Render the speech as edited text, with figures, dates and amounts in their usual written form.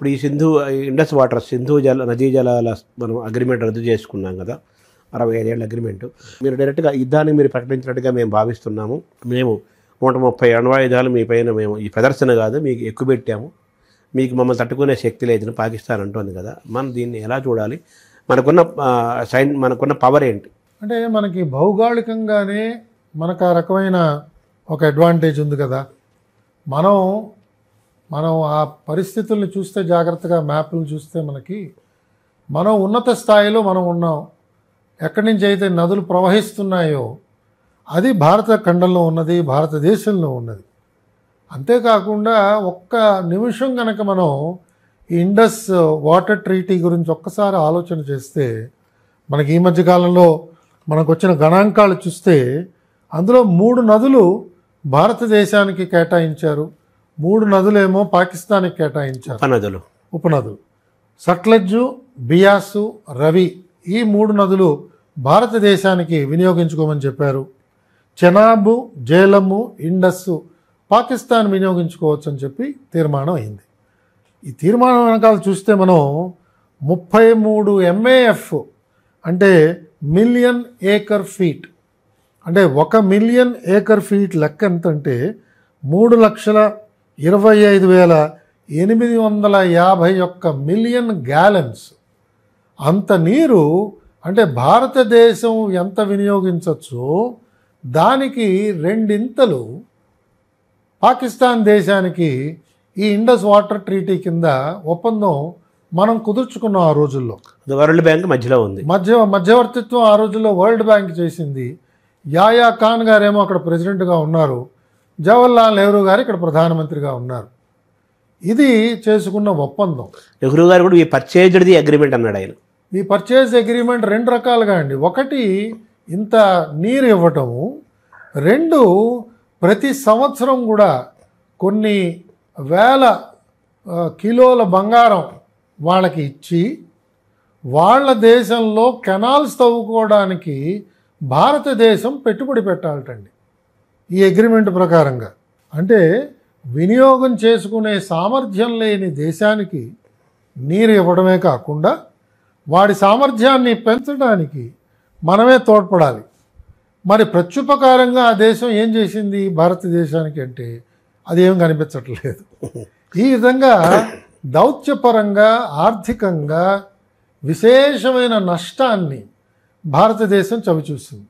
ఇప్పుడు ఈ Indus water Sindhu నదీ జలాల మనం అగ్రిమెంట్ రద్దు చేసుకున్నాం కదా, 65 ఏళ్ళ అగ్రిమెంటు. మీరు డైరెక్ట్గా యుద్ధాన్ని మీరు ప్రకటించినట్టుగా మేము భావిస్తున్నాము. మేము 130 అణ్వాయుధాలు మీ పైన మేము ఈ ప్రదర్శన కాదు మీకు ఎక్కువ పెట్టాము, మీకు మమ్మల్ని తట్టుకునే శక్తి లేదని పాకిస్తాన్ అంటోంది కదా. మనం దీన్ని ఎలా చూడాలి? మనకున్న పవర్ ఏంటి? అంటే మనకి భౌగోళికంగానే మనకు ఆ రకమైన ఒక అడ్వాంటేజ్ ఉంది కదా. మనం ఆ పరిస్థితుల్ని చూస్తే, జాగ్రత్తగా మ్యాప్లు చూస్తే మనం ఉన్నత స్థాయిలో మనం ఉన్నాం. ఎక్కడి నుంచి అయితే నదులు ప్రవహిస్తున్నాయో అది భారత ఖండంలో ఉన్నది, భారతదేశంలో ఉన్నది. అంతేకాకుండా ఒక్క నిమిషం కనుక మనం ఈ ఇండస్ వాటర్ ట్రీటీ గురించి ఒక్కసారి ఆలోచన చేస్తే, మనకి ఈ మధ్యకాలంలో మనకు వచ్చిన గణాంకాలు చూస్తే అందులో 3 నదులు భారతదేశానికి కేటాయించారు, 3 నదులేమో పాకిస్తాన్కి కేటాయించారు. ఉపనదులు సట్లెజ్, బియాసు, రవి ఈ 3 నదులు భారతదేశానికి వినియోగించుకోమని చెప్పారు. చెనాబు, జేలము, ఇండస్సు పాకిస్తాన్ వినియోగించుకోవచ్చు అని చెప్పి తీర్మానం అయింది. ఈ తీర్మానం వెనకాల చూస్తే మనం 33 MAF అంటే మిలియన్ ఏకర్ ఫీట్, అంటే 1 మిలియన్ ఏకర్ ఫీట్ లెక్క ఎంత అంటే 3,25,851 మిలియన్ గ్యాలన్స్. అంత నీరు అంటే భారతదేశం ఎంత వినియోగించవచ్చో దానికి 2 ఇంతలు పాకిస్తాన్ దేశానికి ఈ ఇండస్ వాటర్ ట్రీటీ కింద ఒప్పందం మనం కుదుర్చుకున్నాం. ఆ రోజుల్లో వరల్డ్ బ్యాంక్ మధ్యలో ఉంది, మధ్యవర్తిత్వం ఆ రోజుల్లో వరల్డ్ బ్యాంక్ చేసింది. యాయా ఖాన్ గారేమో అక్కడ ప్రెసిడెంట్గా ఉన్నారు, జవహర్లాల్ నెహ్రూ గారు ఇక్కడ ప్రధానమంత్రిగా ఉన్నారు. ఇది చేసుకున్న ఒప్పందం. నెహ్రూ గారు కూడా ఈ పర్చేజ్డ్ అగ్రిమెంట్ అన్నాడు ఆయన. ఈ పర్చేజ్ అగ్రిమెంట్ 2 రకాలుగా అండి. ఒకటి ఇంత నీరు ఇవ్వటము, 2 ప్రతి సంవత్సరం కూడా కొన్ని వేల కిలోల బంగారం వాళ్ళకి ఇచ్చి వాళ్ళ దేశంలో కెనాల్స్ తవ్వుకోవడానికి భారతదేశం పెట్టుబడి పెట్టాలటండి ఈ అగ్రిమెంట్ ప్రకారంగా. అంటే వినియోగం చేసుకునే సామర్థ్యం లేని దేశానికి నీరు ఇవ్వడమే కాకుండా వాడి సామర్థ్యాన్ని పెంచడానికి మనమే తోడ్పడాలి. మరి ప్రత్యుపకారంగా ఆ దేశం ఏం చేసింది భారతదేశానికి అంటే అదేం కనిపించట్లేదు. ఈ విధంగా దౌత్యపరంగా, ఆర్థికంగా విశేషమైన నష్టాన్ని భారతదేశం చవిచూసింది.